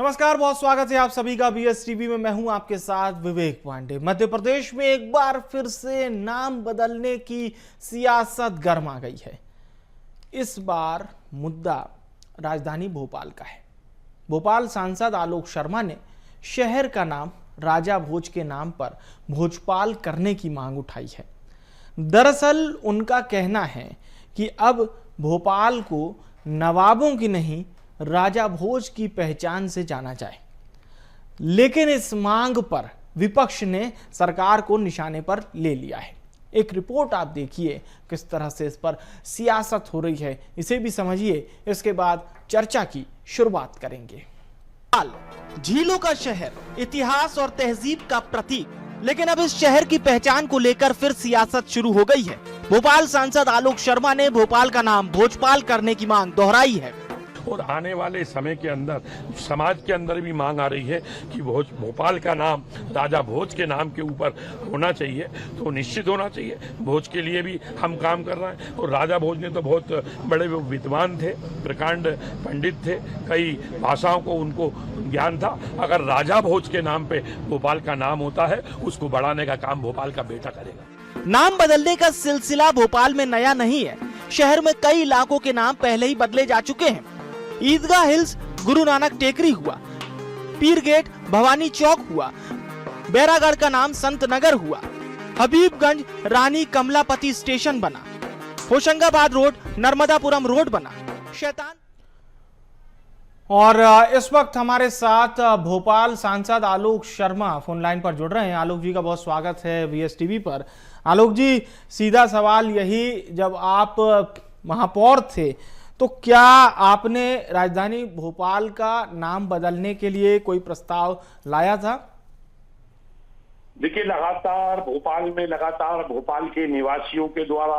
नमस्कार, बहुत स्वागत है आप सभी का बीएस टीवी में। मैं हूं आपके साथ विवेक पांडे। मध्य प्रदेश में एक बार फिर से नाम बदलने की सियासत गर्मा गई है। इस बार मुद्दा राजधानी भोपाल का है। भोपाल सांसद आलोक शर्मा ने शहर का नाम राजा भोज के नाम पर भोजपाल करने की मांग उठाई है। दरअसल उनका कहना है कि अब भोपाल को नवाबों की नहीं राजा भोज की पहचान से जाना जाए, लेकिन इस मांग पर विपक्ष ने सरकार को निशाने पर ले लिया है। एक रिपोर्ट आप देखिए किस तरह से इस पर सियासत हो रही है, इसे भी समझिए, इसके बाद चर्चा की शुरुआत करेंगे। झीलों का शहर, इतिहास और तहजीब का प्रतीक, लेकिन अब इस शहर की पहचान को लेकर फिर सियासत शुरू हो गई है। भोपाल सांसद आलोक शर्मा ने भोपाल का नाम भोजपाल करने की मांग दोहराई है और आने वाले समय के अंदर समाज के अंदर भी मांग आ रही है कि भोपाल का नाम राजा भोज के नाम के ऊपर होना चाहिए। तो निश्चित होना चाहिए, भोज के लिए भी हम काम कर रहे हैं। और राजा भोज ने तो बहुत बड़े विद्वान थे, प्रकांड पंडित थे, कई भाषाओं को उनको ज्ञान था। अगर राजा भोज के नाम पे भोपाल का नाम होता है, उसको बढ़ाने का काम भोपाल का बेटा करेगा। नाम बदलने का सिलसिला भोपाल में नया नहीं है। शहर में कई इलाकों के नाम पहले ही बदले जा चुके हैं। ईदगाह हिल्स गुरु नानक टेकरी हुआ, पीर गेट भवानी चौक हुआ, बैरागढ़ का नाम संत नगर हुआ, हबीबगंज रानी कमलापति स्टेशन बना, होशंगाबाद रोड नर्मदापुरम रोड बना, शैतान। और इस वक्त हमारे साथ भोपाल सांसद आलोक शर्मा फोन लाइन पर जुड़ रहे हैं। आलोक जी का बहुत स्वागत है बीएस टीवी पर। आलोक जी, सीधा सवाल यही, जब आप महापौर थे तो क्या आपने राजधानी भोपाल का नाम बदलने के लिए कोई प्रस्ताव लाया था? देखिए, लगातार भोपाल के निवासियों के द्वारा,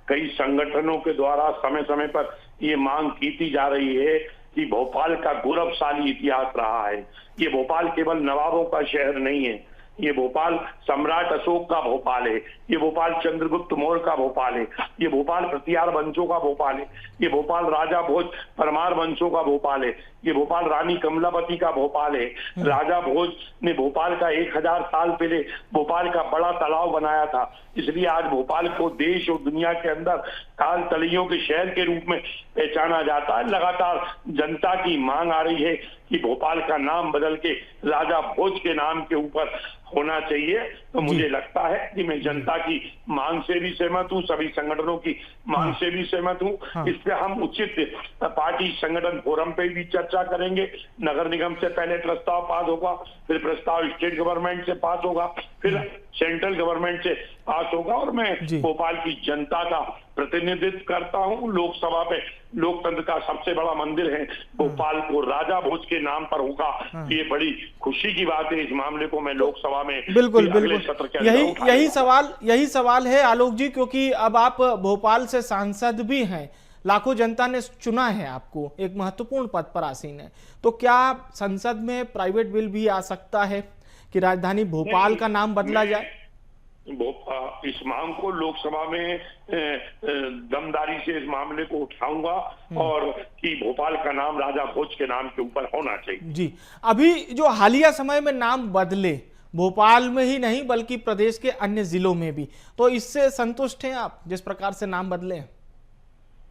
कई संगठनों के द्वारा समय समय पर ये मांग की जा रही है कि भोपाल का गौरवशाली इतिहास रहा है। ये भोपाल केवल नवाबों का शहर नहीं है, ये भोपाल सम्राट अशोक का भोपाल है, ये भोपाल चंद्रगुप्त मौर्य का भोपाल है, ये भोपाल प्रतिहार वंशों का भोपाल है, ये भोपाल राजा भोज परमार वंशों का भोपाल है, ये भोपाल रानी कमलापति का भोपाल है। राजा भोज ने भोपाल का 1000 साल पहले भोपाल का बड़ा तालाब बनाया था, इसलिए आज भोपाल को देश और दुनिया के अंदर काल तलियों के शहर के रूप में पहचाना जाता है। लगातार जनता की मांग आ रही है कि भोपाल का नाम बदल के राजा भोज के नाम के ऊपर होना चाहिए। तो मुझे लगता है कि मैं जनता की मांग से भी सहमत हूँ, सभी संगठनों की मांग से भी सहमत हूँ। इस पे हम उचित पार्टी संगठन फोरम पे भी चर्चा करेंगे। नगर निगम से पहले प्रस्ताव पास होगा, फिर प्रस्ताव स्टेट गवर्नमेंट से पास होगा, फिर सेंट्रल गवर्नमेंट से पास होगा। और मैं भोपाल की जनता का प्रतिनिधित्व करता हूँ। लोकसभा पे लोकतंत्र का सबसे बड़ा मंदिर है, भोपाल को राजा भोज के नाम पर होगा, ये बड़ी खुशी की बात है। इस मामले को मैं लोकसभा में बिल्कुल यही सवाल है आलोक जी, क्योंकि अब आप भोपाल से सांसद भी हैं, लाखों जनता ने चुना है आपको, एक महत्वपूर्ण पद पर आसीन है। तो क्या संसद में प्राइवेट बिल भी आ सकता है कि राजधानी भोपाल का नाम बदला जाए? इस मांग को लोकसभा में दमदारी से इस मामले को उठाऊंगा और कि भोपाल का नाम राजा भोज के नाम के ऊपर होना चाहिए। जी, अभी जो हालिया समय में नाम बदले, भोपाल में ही नहीं बल्कि प्रदेश के अन्य जिलों में भी, तो इससे संतुष्ट हैं आप जिस प्रकार से नाम बदले हैं?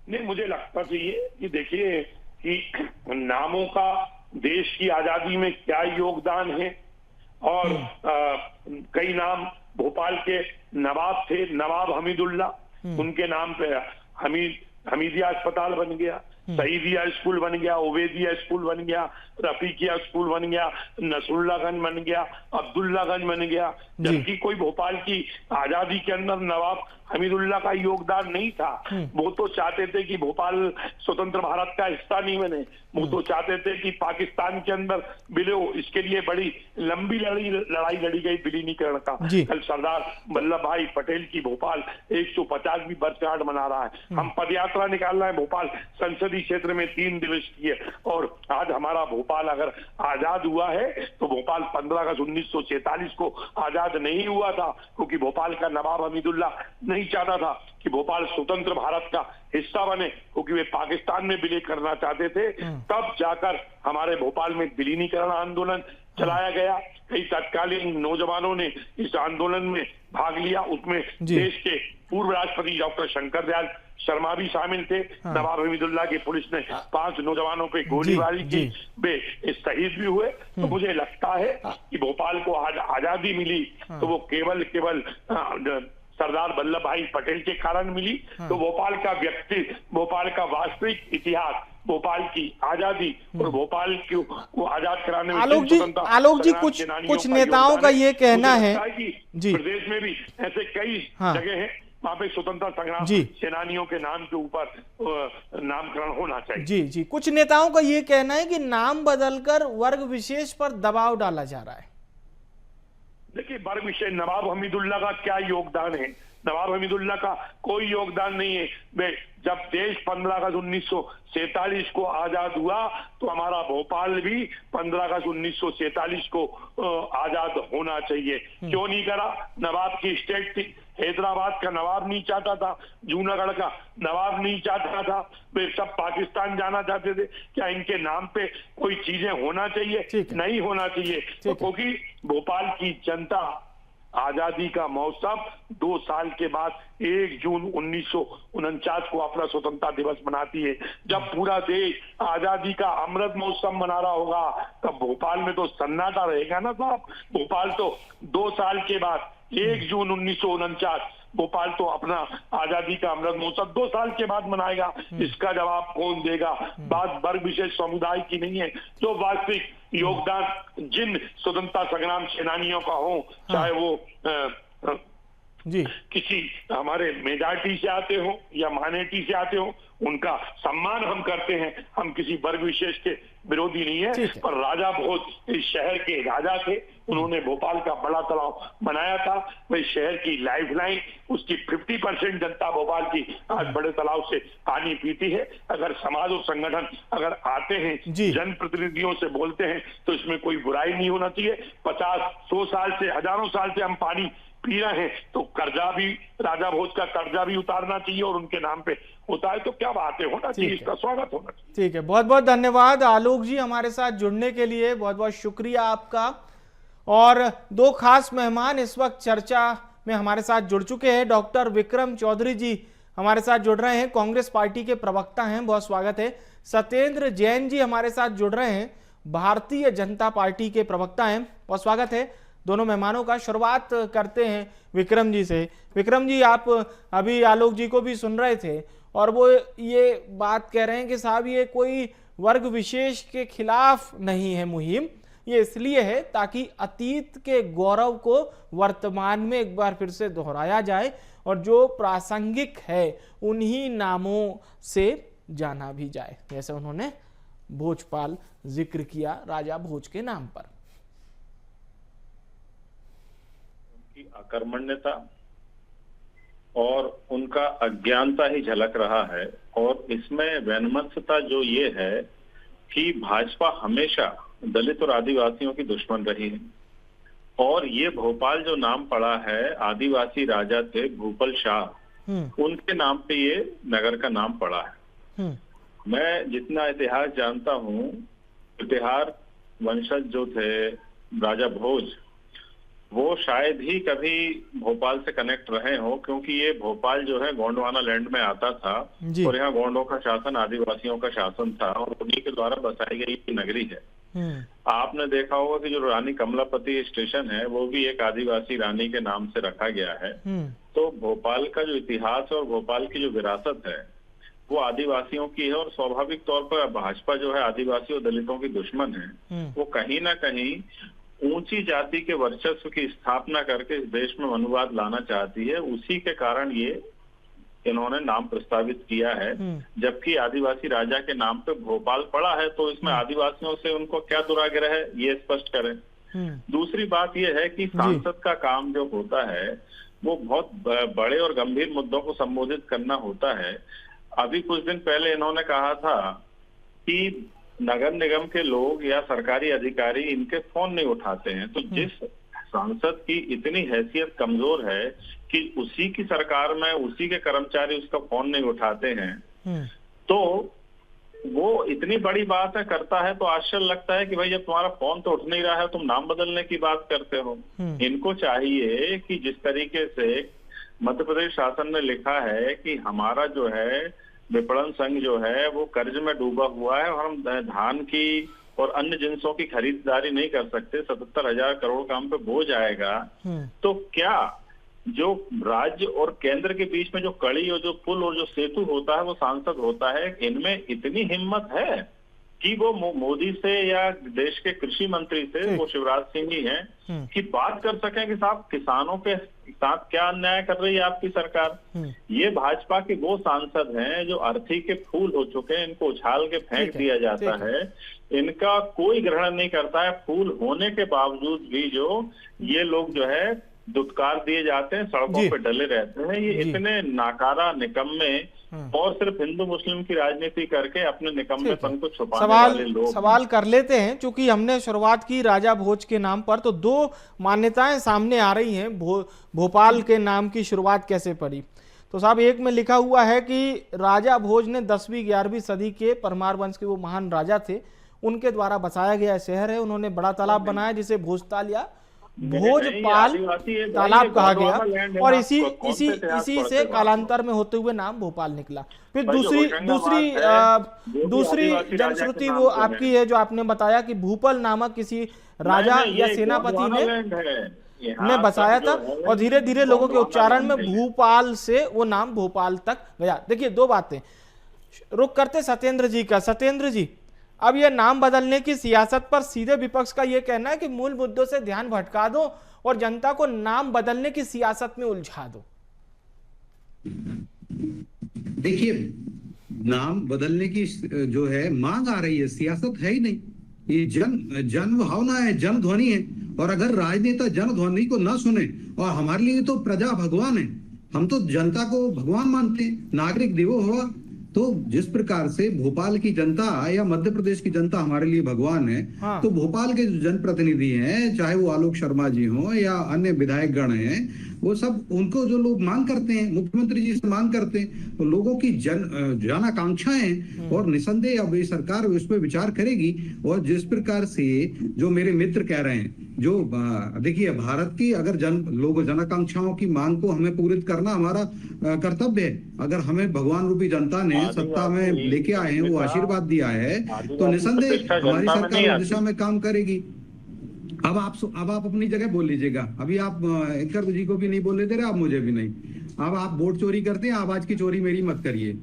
नहीं, मुझे लगता चाहिए कि देखिए कि नामों का देश की आजादी में क्या योगदान है। और कई नाम भोपाल के नवाब थे, नवाब हमीदुल्ला, उनके नाम पे हमीदिया अस्पताल बन गया, शहीदिया स्कूल बन गया, उबैदिया स्कूल बन गया, रफीकिया स्कूल बन गया, नसरुल्लागंज बन गया, अब्दुल्लागंज बन गया। जबकि कोई भोपाल की आजादी के अंदर नवाब हमीदुल्ला का योगदान नहीं था। वो तो चाहते थे कि भोपाल स्वतंत्र भारत का हिस्सा नहीं बने, वो तो चाहते थे कि पाकिस्तान के अंदर विलय हो। इसके लिए बड़ी लंबी लड़ाई लड़ी गई विलीनीकरण का। कल सरदार वल्लभ भाई पटेल की भोपाल 150वीं वर्षगांठ मना रहा है। हम पदयात्रा निकाल रहे हैं भोपाल संसदीय पूर्वी क्षेत्र में 3 दिवसीय, और आज हमारा भोपाल अगर आजाद हुआ है तो भोपाल 15 अगस्त 1947 को आजाद नहीं हुआ था, क्योंकि भोपाल का नवाब हमीदुल्ला नहीं चाहता था कि भोपाल स्वतंत्र भारत का हिस्सा बने, क्योंकि वे पाकिस्तान में विलय करना चाहते थे। तब जाकर हमारे भोपाल में विलीनीकरण आंदोलन चलाया गया। कई तत्कालीन नौजवानों ने इस आंदोलन में भाग लिया। उसमें देश के पूर्व राष्ट्रपति डॉक्टर शंकर दयाल शर्मा भी शामिल थे। नवाब हमीदुल्लाह की पुलिस ने 5 नौजवानों पे गोलीबारी की, वे शहीद भी हुए। तो मुझे लगता है कि भोपाल को आज आजादी मिली तो वो केवल सरदार वल्लभ भाई पटेल के कारण मिली। तो भोपाल का वास्तविक इतिहास, भोपाल की आजादी और भोपाल को आजाद कराने में आलोक जी कुछ नेताओं का ये कहना है कि प्रदेश में भी ऐसे कई जगह हैं वहाँ पे स्वतंत्रता संग्राम सेनानियों के नाम के ऊपर नामकरण होना चाहिए। जी, कुछ नेताओं का ये कहना है कि नाम बदलकर वर्ग विशेष पर दबाव डाला जा रहा है। देखिए, वर्ग विशेष, नवाब हमीदुल्लाह का क्या योगदान है? नवाब हमीदुल्लाह का कोई योगदान नहीं है। जब देश 15 अगस्त 1947 को आजाद हुआ तो हमारा भोपाल भी 15 अगस्त 1947 को आजाद होना चाहिए। क्यों नहीं करा? नवाब की स्टेट थी, हैदराबाद का नवाब नहीं चाहता था, जूनागढ़ का नवाब नहीं चाहता था, वे सब पाकिस्तान जाना चाहते थे। क्या इनके नाम पे कोई चीजें होना चाहिए? नहीं होना चाहिए। तो क्योंकि भोपाल की जनता आजादी का मौसम 2 साल के बाद 1 जून 1949 को अपना स्वतंत्रता दिवस मनाती है। जब पूरा देश आजादी का अमृत महोत्सव मना रहा होगा तब भोपाल में तो सन्नाटा रहेगा ना साहब। भोपाल तो 2 साल के बाद 1 जून 1949 भोपाल तो अपना आजादी का अमृत महोत्सव 2 साल के बाद मनाएगा। इसका जवाब कौन देगा? बात वर्ग विशेष समुदाय की नहीं है। जो वास्तविक योगदान जिन स्वतंत्रता संग्राम सेनानियों का हो, चाहे वो किसी हमारे मेजॉरिटी से आते हो या माइनॉरिटी से आते हो, उनका सम्मान हम करते हैं। हम किसी वर्ग विशेष के विरोधी नहीं है। पर राजा भोज इस शहर के राजा थे, उन्होंने भोपाल का बड़ा तालाब बनाया था। वही शहर की लाइफलाइन, उसकी 50% जनता भोपाल की आज बड़े तालाब से पानी पीती है। अगर समाज और संगठन अगर आते हैं, जनप्रतिनिधियों से बोलते हैं, तो इसमें कोई बुराई नहीं होना चाहिए। 50-100 साल से, हजारों साल से हम पानी पी रहे हैं, तो कर्जा भी, राजा भोज का कर्जा भी उतारना चाहिए और उनके नाम पे होता है तो क्या बात है, होना चाहिए, इसका स्वागत होना चाहिए। ठीक है, बहुत बहुत धन्यवाद आलोक जी हमारे साथ जुड़ने के लिए, बहुत बहुत शुक्रिया आपका। और 2 खास मेहमान इस वक्त चर्चा में हमारे साथ जुड़ चुके हैं। डॉक्टर विक्रम चौधरी जी हमारे साथ जुड़ रहे हैं, कांग्रेस पार्टी के प्रवक्ता हैं, बहुत स्वागत है। सत्येंद्र जैन जी हमारे साथ जुड़ रहे हैं, भारतीय जनता पार्टी के प्रवक्ता हैं, बहुत स्वागत है दोनों मेहमानों का। शुरुआत करते हैं विक्रम जी से। विक्रम जी, आप अभी आलोक जी को भी सुन रहे थे और वो ये बात कह रहे हैं कि साहब ये कोई वर्ग विशेष के खिलाफ नहीं है मुहिम, ये इसलिए है ताकि अतीत के गौरव को वर्तमान में एक बार फिर से दोहराया जाए और जो प्रासंगिक है उन्हीं नामों से जाना भी जाए, जैसे उन्होंने भोजपाल जिक्र किया राजा भोज के नाम पर। उनकी अकर्मण्यता और उनका अज्ञानता ही झलक रहा है। और इसमें वैमनस्यता जो ये है कि भाजपा हमेशा दलित और आदिवासियों की दुश्मन रही है। और ये भोपाल जो नाम पड़ा है, आदिवासी राजा थे भूपल शाह, उनके नाम पे ये नगर का नाम पड़ा है। मैं जितना इतिहास जानता हूँ, इतिहास वंशज जो थे राजा भोज, वो शायद ही कभी भोपाल से कनेक्ट रहे हो, क्योंकि ये भोपाल जो है गोंडवाना लैंड में आता था और यहाँ गोंडों का शासन, आदिवासियों का शासन था और उन्हीं के द्वारा बसाई गई नगरी है। आपने देखा होगा कि जो रानी कमलापति स्टेशन है वो भी एक आदिवासी रानी के नाम से रखा गया है। तो भोपाल का जो इतिहास और भोपाल की जो विरासत है वो आदिवासियों की है। और स्वाभाविक तौर पर भाजपा जो है आदिवासी और दलितों की दुश्मन है, वो कहीं ना कहीं ऊंची जाति के वर्चस्व की स्थापना करके इस देश में मनुवाद लाना चाहती है। उसी के कारण ये इन्होंने नाम प्रस्तावित किया है। जबकि आदिवासी राजा के नाम पे भोपाल पड़ा है, तो इसमें आदिवासियों से उनको क्या दुराग्रह है, ये स्पष्ट करें। दूसरी बात यह है कि सांसद का काम जो होता है वो बहुत बड़े और गंभीर मुद्दों को संबोधित करना होता है। अभी कुछ दिन पहले इन्होंने कहा था कि नगर निगम के लोग या सरकारी अधिकारी इनके फोन नहीं उठाते हैं। तो जिस सांसद की इतनी हैसियत कमजोर है कि उसी की सरकार में उसी के कर्मचारी उसका फोन नहीं उठाते हैं, तो वो इतनी बड़ी बात है करता है तो आश्चर्य लगता है कि भाई जब तुम्हारा फोन तो उठ नहीं रहा है तुम नाम बदलने की बात करते हो। इनको चाहिए कि जिस तरीके से मध्य प्रदेश शासन ने लिखा है कि हमारा जो है विपणन संघ जो है वो कर्ज में डूबा हुआ है और हम धान की और अन्य जिंसों की खरीदारी नहीं कर सकते, 77,000 करोड़ का हम पे बोझ आएगा। तो क्या जो राज्य और केंद्र के बीच में जो कड़ी और जो पुल और जो सेतु होता है वो सांसद होता है, इनमें इतनी हिम्मत है कि वो मोदी से या देश के कृषि मंत्री से, वो शिवराज सिंह ही हैं, कि बात कर सकें कि साहब किसानों के साथ क्या अन्याय कर रही है आपकी सरकार। ये भाजपा के वो सांसद हैं जो अर्थी के फूल हो चुके हैं, इनको उछाल के फेंक दिया जाता है, इनका कोई ग्रहण नहीं करता है। फूल होने के बावजूद भी जो ये लोग जो है दुत्कार दिए जाते हैं, सड़कों पे डले रहते हैं। ये इतने नाकारा निकम्मे और सिर्फ हिंदू मुस्लिम की राजनीति करके अपने निकम्मेपन को छुपाने वाले लोग। सवाल कर लेते हैं, क्योंकि हमने शुरुआत की राजा भोज के नाम पर, तो दो मान्यताएं सामने आ रही हैं। भोपाल के नाम की शुरुआत कैसे पड़ी? तो साहब, एक में लिखा हुआ है कि राजा भोज ने 10वीं 11वीं सदी के परमार वंश के वो महान राजा थे, उनके द्वारा बसाया गया शहर है। उन्होंने बड़ा तालाब बनाया जिसे भोजताल या भोजपाल तालाब कहा गया, और इसी से कालांतर में होते हुए नाम भोपाल निकला। फिर दूसरी जनश्रुति वो आपकी है जो आपने बताया कि भूपाल नामक किसी राजा या सेनापति ने बसाया था, और धीरे धीरे लोगों के उच्चारण में भूपाल से वो नाम भोपाल तक गया। देखिए, दो बातें रुक करते सत्येंद्र जी का। सत्येंद्र जी, अब यह नाम बदलने की सियासत पर सीधे विपक्ष का यह कहना है कि मूल मुद्दों से ध्यान भटका दो और जनता को नाम बदलने की सियासत में उलझा दो। देखिए, नाम बदलने की जो है मांग आ रही है, सियासत है ही नहीं। ये जन भावना है, जन ध्वनि है, और अगर राजनेता जन ध्वनि को ना सुने, और हमारे लिए तो प्रजा भगवान है, हम तो जनता को भगवान मानते हैं, नागरिक देवो भव। तो जिस प्रकार से भोपाल की जनता या मध्य प्रदेश की जनता हमारे लिए भगवान है, तो भोपाल के जो जनप्रतिनिधि हैं, चाहे वो आलोक शर्मा जी हों या अन्य विधायक गण हैं, वो सब उनको जो लोग मांग करते हैं, मुख्यमंत्री जी से मांग करते हैं, तो लोगों की जन आकांक्षाएं हैं, और निसंदेह अब ये सरकार उस पर विचार करेगी। और जिस प्रकार से जो मेरे मित्र कह रहे हैं, जो देखिए, भारत की अगर जन आकांक्षाओं की मांग को हमें पूरित करना हमारा कर्तव्य है। अगर हमें भगवान रूपी जनता ने सत्ता में लेके आए हैं, वो आशीर्वाद दिया है, तो निसंदेह हमारी सरकार उस दिशा में काम करेगी। अब आप अपनी जगह बोल लीजिएगा। अभी आप एंकर जी को भी नहीं बोलने दे रहे, आप मुझे भी नहीं। अब आप वोट चोरी करते हैं, आवाज की चोरी मेरी मत करिए,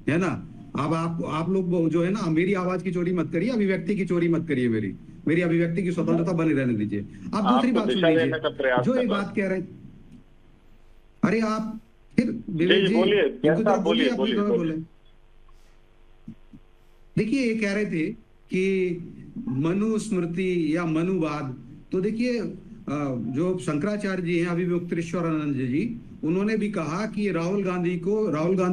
है ना। अब आप लोग जो है ना, मेरी आवाज की चोरी मत करिए, अभिव्यक्ति की चोरी मत करिए, मेरी अभिव्यक्ति की स्वतंत्रता बनी रहने दीजिए। आप दूसरी बात सुन लीजिए, जो ये बात कह रहे हैं, अरे आप फिर बोले। देखिए, ये कह रहे थे कि मनुस्मृति या मनुवाद, तो देखिए, जो शंकराचार्य जी हैं, अभी मुक्तेश्वरानंद जी, उन्होंने भी कहा कि राहुल गांधी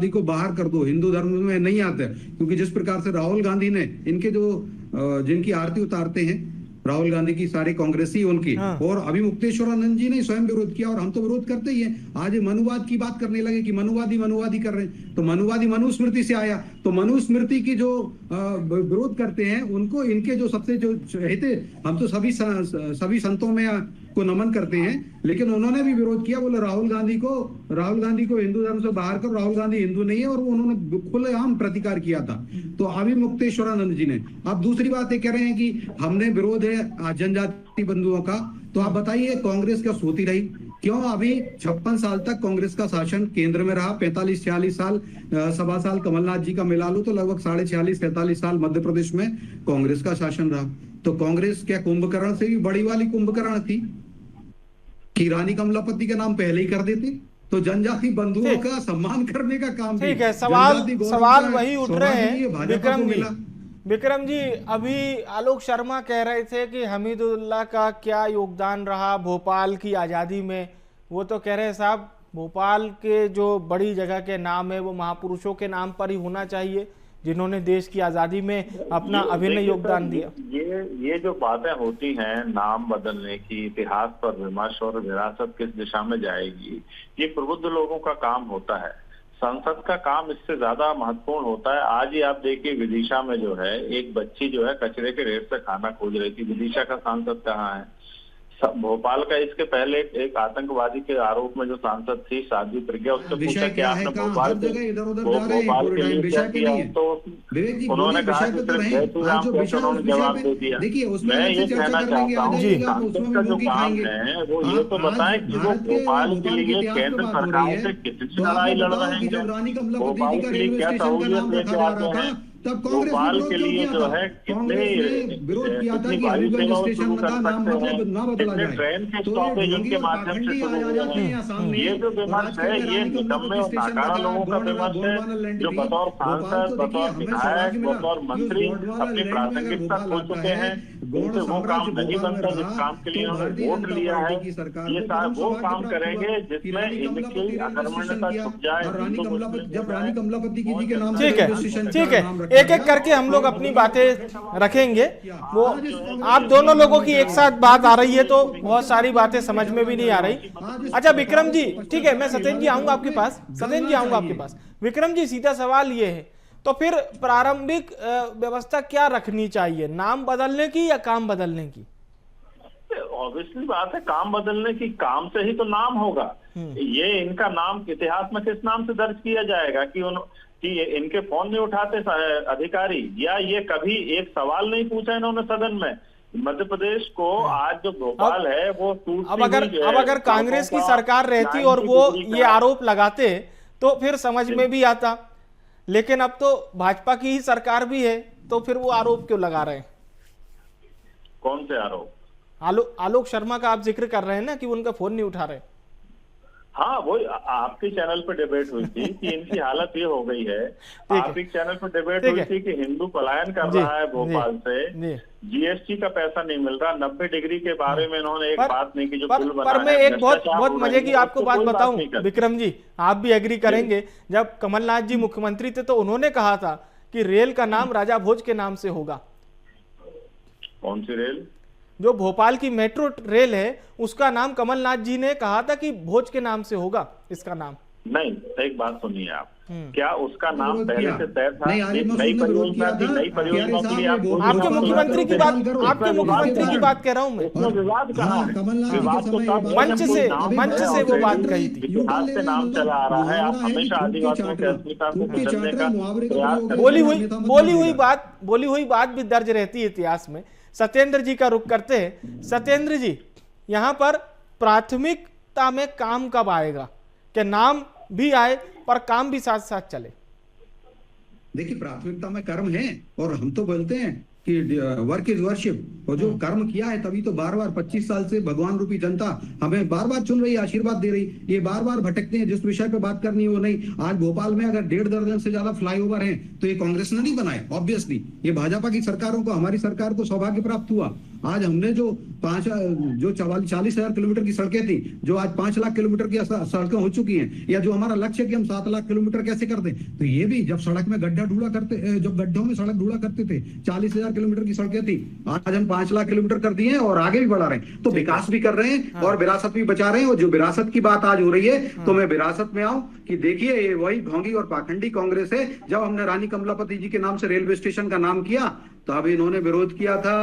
को बाहर कर दो, हिंदू धर्म में नहीं आते। क्योंकि जिस प्रकार से राहुल गांधी ने इनके जिनकी आरती उतारते हैं, राहुल गांधी की सारी कांग्रेसी उनकी, और अभी मुक्तेश्वरानंद जी ने स्वयं विरोध किया, और हम तो विरोध करते ही हैं। आज मनुवाद की बात करने लगे कि मनुवादी कर रहे हैं, तो मनुवादी मनुस्मृति से आया। तो मनुस्मृति की जो विरोध करते हैं, उनको इनके जो सबसे जो चहेते, हम तो सभी संतों में को नमन करते हैं, लेकिन उन्होंने भी विरोध किया। बोले राहुल गांधी को हिंदू धर्म से बाहर कर, राहुल गांधी हिंदू नहीं है, और उन्होंने खुलेआम प्रतिकार किया था। तो अभी मुक्तेश्वरानंद जी ने, अब दूसरी बात ये कह रहे हैं कि हमने विरोध है जनजाति बंधुओं का। तो आप बताइए, कांग्रेस क्या सोती रही? क्यों अभी 56 साल तक कांग्रेस का शासन केंद्र में रहा, 45-46 साल, 1.25 साल कमलनाथ जी का मिला लो तो लगभग 46-47 साल मध्य प्रदेश में कांग्रेस का शासन रहा। तो कांग्रेस क्या कुंभकर्ण से भी बड़ी वाली कुंभकर्ण थी कि रानी कमलापति का नाम पहले ही कर देते? तो जनजाति बंधुओं का सम्मान करने का काम ठीक है। सवाल वही उठ रहे हैं विक्रम जी। अभी आलोक शर्मा कह रहे थे कि हमीदुल्लाह का क्या योगदान रहा भोपाल की आजादी में। वो तो कह रहे हैं साहब भोपाल के जो बड़ी जगह के नाम है वो महापुरुषों के नाम पर ही होना चाहिए जिन्होंने देश की आजादी में अपना अभिनय योगदान दिया। ये जो बातें होती हैं नाम बदलने की, इतिहास पर विमर्श और विरासत किस दिशा में जाएगी, ये प्रबुद्ध लोगों का काम होता है। संसद का काम इससे ज्यादा महत्वपूर्ण होता है। आज ही आप देखिए विदिशा में जो है एक बच्ची जो है कचरे के ढेर से खाना खोज रही थी। विदिशा का सांसद कहाँ है? भोपाल का इसके पहले एक आतंकवादी के आरोप में जो सांसद थी साध्वी प्रज्ञा, उससे पूछा कि आपने भोपाल के लिए क्या किया, तो उन्होंने कहा कि सिर्फ जय श्री राम कहकर उन्होंने जवाब दे दिया। मैं ये कहना चाहता हूँ सांसद का जो काम है वो ये तो बताएं कि वो भोपाल के लिए केंद्र सरकार से कितनी लड़ाई लड़ रहे हैं, भोपाल के लिए क्या सहूलियत लेके आते हैं, भोपाल के लिए जो है कितनी वायु सेवा शुरू कर सकते हैं, कितने ट्रेन के स्टॉपेज उनके माध्यम से शुरू हो रहे हैं। ये जो विमर्श है ये निकम्मे और नाकारा लोगों का विमर्श है जो बतौर सांसद, बतौर विधायक, बतौर मंत्री अपनी प्रासंगिकता खो चुके हैं। उनसे वो काम नहीं बनता जिस काम के लिए उन्होंने वोट लिया है। ये वो काम करेंगे जिसमें इनकी अकर्मण्यता छुप जाए। जब रानी कमलापति जी के नाम ठीक है, एक एक करके हम लोग अपनी बातें रखेंगे। वो आप दोनों लोगों की एक साथ बात आ रही है तो बहुत सारी बातें समझ में भी नहीं आ रही। अच्छा विक्रम जी, ठीक है, मैं सत्येंद्र जी आऊंगा आपके पास। सत्येंद्र जी आऊंगा आपके पास। विक्रम जी, सीधा सवाल ये है, तो फिर प्रारंभिक व्यवस्था क्या रखनी चाहिए, नाम बदलने की या काम बदलने की? ऑब्वियसली बात है काम बदलने की। काम से ही तो नाम होगा। ये इनका नाम इतिहास में किस नाम से दर्ज किया जाएगा कि इनके फोन नहीं उठाते अधिकारी, या ये कभी एक सवाल नहीं पूछा इन्होंने सदन में। मध्य प्रदेश को आज जो भोपाल है वो अब अगर कांग्रेस की सरकार रहती और वो ये आरोप लगाते तो फिर समझ में भी आता, लेकिन अब तो भाजपा की ही सरकार भी है, तो फिर वो आरोप क्यों लगा रहे हैं? कौन से आरोप? आलोक शर्मा का आप जिक्र कर रहे हैं ना कि उनका फोन नहीं उठा रहे। हाँ, वो आपके चैनल पर डिबेट हुई थी कि इनकी हालत ये हो गई है। आपके चैनल पर डिबेट हुई थी कि हिंदू पलायन कर रहा है भोपाल से, जीएसटी का पैसा नहीं मिल रहा, 90 डिग्री के बारे में इन्होंने एक बात नहीं की जो पुल बना है। पर मैं एक बहुत मजे की आपको बात बताऊं विक्रम जी, आप भी एग्री करेंगे, जब कमलनाथ जी मुख्यमंत्री थे तो उन्होंने कहा था कि रेल का नाम राजा भोज के नाम से होगा। कौन सी रेल? जो भोपाल की मेट्रो रेल है उसका नाम कमलनाथ जी ने कहा था कि भोज के नाम से होगा इसका नाम। नहीं, एक बात सुनिए आप, क्या उसका नाम पहले से तय था? नई परियोजना थी, नई परियोजना के लिए आपके मुख्यमंत्री की बात कह रहा हूँ मैं। विवाद कहाँ है? विवाद तो मंच से वो बात कही थी। इतिहास से नाम चला आ रहा है। आप हमेशा आदिवासियों के अस्मिता को कुचलने का प्रयास कर, बोली हुई बात भी दर्ज रहती है इतिहास में। सत्येंद्र जी का रुख करते हैं। सत्येंद्र जी, यहाँ पर प्राथमिकता में काम कब आएगा कि नाम भी आए पर काम भी साथ साथ चले? देखिए, प्राथमिकता में कर्म है और हम तो बोलते हैं कि वर्क इज वर्शिप, और जो कर्म किया है तभी तो बार बार 25 साल से भगवान रूपी जनता हमें बार बार चुन रही है, आशीर्वाद दे रही। ये बार बार भटकते हैं, जिस विषय पे बात करनी है वो नहीं। आज भोपाल में अगर 1.5 दर्जन से ज्यादा फ्लाईओवर हैं तो ये कांग्रेस ने नहीं बनाए, ऑब्वियसली ये भाजपा की सरकारों को, हमारी सरकार को सौभाग्य प्राप्त हुआ। आज हमने जो 40,000 किलोमीटर की सड़कें थी, जो आज 5 लाख किलोमीटर की सड़कें हो चुकी हैं, या जो हमारा लक्ष्य है कि हम 7 लाख किलोमीटर कैसे कर दें, तो ये भी जब सड़क में जब गड्ढों में सड़क ढूंढा करते थे 40,000 किलोमीटर की सड़कें थी, आज हम 5 लाख किलोमीटर कर दिए हैं और आगे भी बढ़ा रहे हैं। तो विकास भी कर रहे हैं और विरासत भी बचा रहे हैं। और जो विरासत की बात आज हो रही है तो मैं विरासत में आऊं कि देखिए, ये वही ढोंगी और पाखंडी कांग्रेस है। जब हमने रानी कमलापति जी के नाम से रेलवे स्टेशन का नाम किया तब इन्होंने विरोध किया था,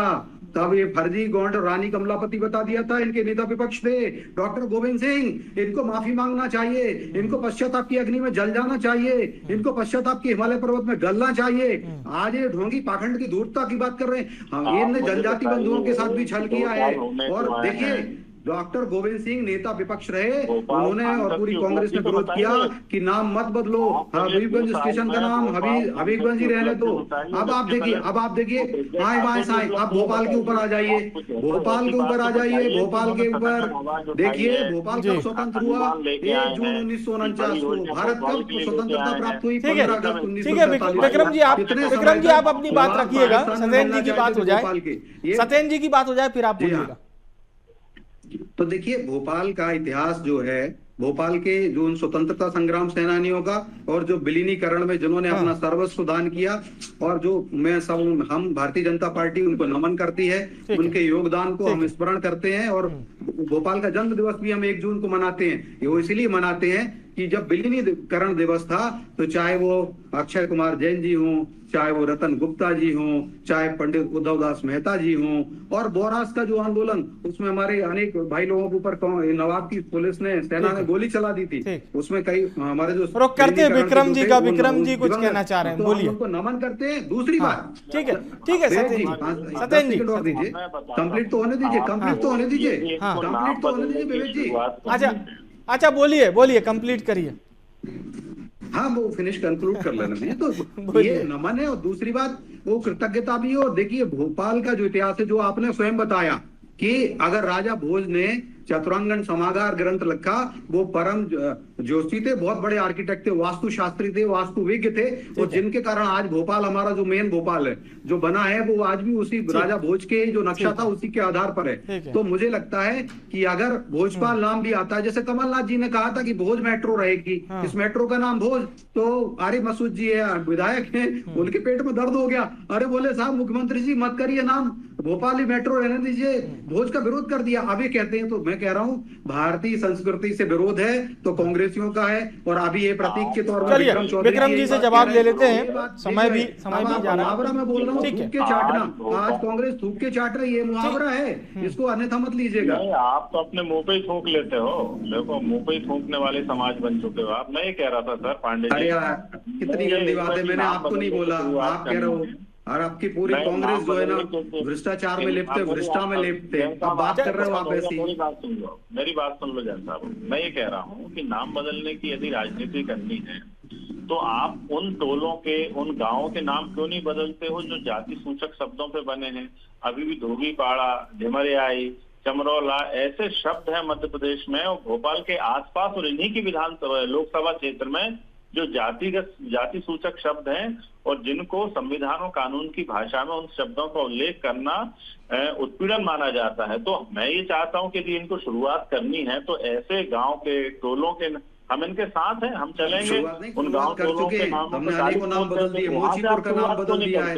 तब ये फर्जी गोंड रानी कमलापति बता दिया था। इनके नेता विपक्ष थे डॉक्टर गोविंद सिंह, इनको माफी मांगना चाहिए, इनको पश्चाताप की अग्नि में जल जाना चाहिए, इनको पश्चाताप के हिमालय पर्वत में गलना चाहिए। आज ये ढोंगी पाखंड की धूर्तता की बात कर रहे हैं। इनने जनजाति बंधुओं के साथ भी छल किया है। और देखिए, डॉक्टर गोविंद सिंह नेता विपक्ष रहे, उन्होंने और पूरी कांग्रेस ने विरोध किया कि नाम मत बदलो, हबीबगंज स्टेशन का नाम हबीबगंज ही रहने दो। अब आप देखिए आप भोपाल के ऊपर आ जाइए, भोपाल के ऊपर देखिए, भोपाल कब स्वतंत्र हुआ? 1 जून 1949 को। भारत कब स्वतंत्रता प्राप्त हुई? 15 अगस्त 1947। विक्रम जी आप अपनी बात रखिएगा, सत्येंद्र जी की बात हो जाए, फिर आप बोलिएगा। तो देखिए, भोपाल का इतिहास जो है भोपाल के जो उन स्वतंत्रता संग्राम सेनानियों का, और जो विलीनीकरण में जिन्होंने अपना सर्वस्व दान किया, और जो हम भारतीय जनता पार्टी उनको नमन करती है, उनके योगदान को हम स्मरण करते हैं। और भोपाल का जन्म दिवस भी हम 1 जून को मनाते हैं। ये वो इसलिए मनाते हैं कि जब विलीनीकरण दिवस था, तो चाहे वो अक्षय कुमार जैन जी हों, चाहे वो रतन गुप्ता जी हों, चाहे पंडित उद्धव दास मेहता जी हों, और बोरास का जो आंदोलन, उसमें हमारे अनेक भाई लोगों के ऊपर नवाब की पुलिस ने, सेना ने गोली चला दी थी, उसमें कई हमारे जो रोक करते हैं विक्रम जी का। विक्रम जी कुछ कहना चाह रहे हैं, बोलिए। उनको नमन करते हैं। दूसरी बात, ठीक है सत्येन जी, दीजिए, कंप्लीट तो होने दीजिए, कंप्लीट तो होने दीजिए, कंप्लीट तो होने दीजिए विवेक जी। अच्छा बोलिए, कंप्लीट करिए। हाँ, वो फिनिश कंक्लूड कर लेना चाहिए। तो ये नमन है, और दूसरी बात वो कृतज्ञता भी है। और देखिए, भोपाल का जो इतिहास है, जो आपने स्वयं बताया कि अगर राजा भोज ने चतुरंगन समागार ग्रंथ लिखा, वो परम जोशी थे, बहुत बड़े आर्किटेक्ट थे, वास्तुशास्त्री थे, वास्तुविज्ञ थे, और जिनके कारण आज भोपाल, हमारा जो मेन भोपाल है जो बना है, वो आज भी उसी राजा भोज के जो नक्शा था उसी के आधार पर है। तो मुझे लगता है कि अगर भोजपाल नाम भी आता है, जैसे कमलनाथ जी ने कहा था कि भोज मेट्रो रहेगी, इस मेट्रो का नाम भोज, तो आरिफ मसूद जी है, विधायक हैं, उनके पेट में दर्द हो गया। अरे बोले साहब मुख्यमंत्री जी मत करिए नाम, भोपाल ही मेट्रो रहने दीजिए, भोज का विरोध कर दिया। अब ये कहते हैं, तो मैं कह रहा हूं भारतीय संस्कृति से विरोध है तो कांग्रेसियों का है। और अभी ये प्रतीक के तौर पर विक्रम जी से जवाब ले लेते हैं, समय भी जा रहा है। मुहावरा मैं बोल रहा हूँ, थूक के चाटना, आज कांग्रेस थूक के चाट रही है, मुहावरा है, इसको अन्यथा मत लीजिएगा। आप तो अपने मुंह पे ही थूक लेते हो। देखो, मुंह पे ही थूकने वाले समाज बन चुके हो आप। मैं ये कह रहा था सर पांडे जी, अरे यार कितनी गंदी बात है, मैंने आपको नहीं बोला, आप कह रहे हो। और आपकी पूरी कांग्रेस जो है ना भ्रष्टाचार में लिप्त है, भ्रष्टा में लिप्त है। अब बात कर रहे हो आप ऐसी। मेरी बात सुन लो जैन साहब। मैं ये कह रहा हूँ कि नाम बदलने की यदि राजनीति करनी है, तो आप उन टोलों के, उन गांवों के नाम क्यों नहीं बदलते हो जो जाति सूचक शब्दों पे बने हैं? अभी भी धोबीपाड़ा, ढिमरियाई, चमरौला ऐसे शब्द हैं मध्य प्रदेश में, और भोपाल के आसपास और इन्हीं की विधानसभा लोकसभा क्षेत्र में जो जाति सूचक शब्द हैं, और जिनको संविधान और कानून की भाषा में उन शब्दों का उल्लेख करना उत्पीड़न माना जाता है। तो मैं ये चाहता हूं कि यदि इनको शुरुआत करनी है, तो ऐसे गांव के टोलों के हम इनके साथ हैं, हम चलेंगे उन गांव टोलों के नाम बदल दिए, मोचीपुर का नाम बदल दिया है,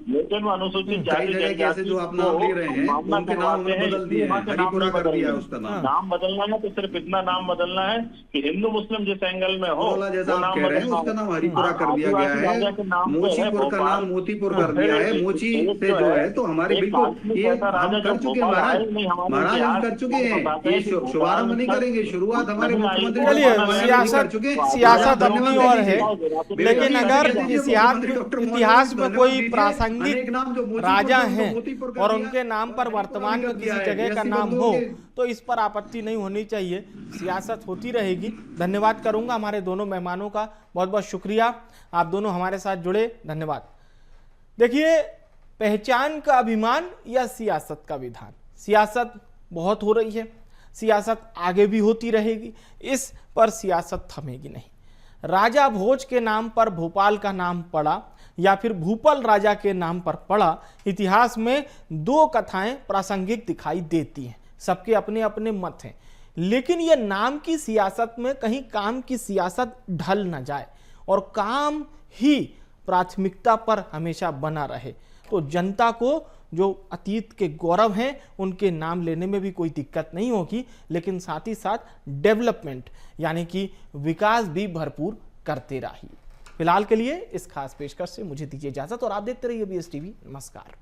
लेकिन अनुसूचित जाति जनजाति जो आप नाम ले रहे हैं उनके नाम बदल दिए हैं, हरिपुरा कर दिया है उसका नाम बदलना है। तो सिर्फ इतना नाम बदलना है कि हिंदू मुस्लिम जिस एंगल में हो, जैसा आप कह रहे हैं उसका नाम हरिपुरा कर दिया गया है, मोचीपुर का नाम मोतीपुर कर दिया है। मोची से जो है तो हमारे बिल्कुल ये हम कर चुके हैं महाराज हम कर चुके हैं। ये शुभारंभ नहीं करेंगे, शुरुआत हमारे मुख्यमंत्री सियासत अपनी ओर है, लेकिन अगर इतिहास में कोई प्रासंगिक राजा हैं और उनके नाम पर वर्तमान में किसी जगह का नाम हो, तो इस पर आपत्ति नहीं होनी चाहिए। सियासत होती रहेगी। धन्यवाद करूंगा हमारे दोनों मेहमानों का, बहुत बहुत शुक्रिया, आप दोनों हमारे साथ जुड़े, धन्यवाद। देखिए, पहचान का अभिमान या सियासत का विधान, सियासत बहुत हो रही है, सियासत आगे भी होती रहेगी, इस पर सियासत थमेगी नहीं। राजा भोज के नाम पर भोपाल का नाम पड़ा या फिर भूपाल राजा के नाम पर पड़ा, इतिहास में दो कथाएं प्रासंगिक दिखाई देती हैं, सबके अपने अपने मत हैं। लेकिन यह नाम की सियासत में कहीं काम की सियासत ढल न जाए और काम ही प्राथमिकता पर हमेशा बना रहे, तो जनता को जो अतीत के गौरव हैं उनके नाम लेने में भी कोई दिक्कत नहीं होगी, लेकिन साथ ही साथ डेवलपमेंट यानी कि विकास भी भरपूर करते रहिए। फिलहाल के लिए इस खास पेशकश से मुझे दीजिए इजाजत और आप देखते रहिए BS TV। नमस्कार।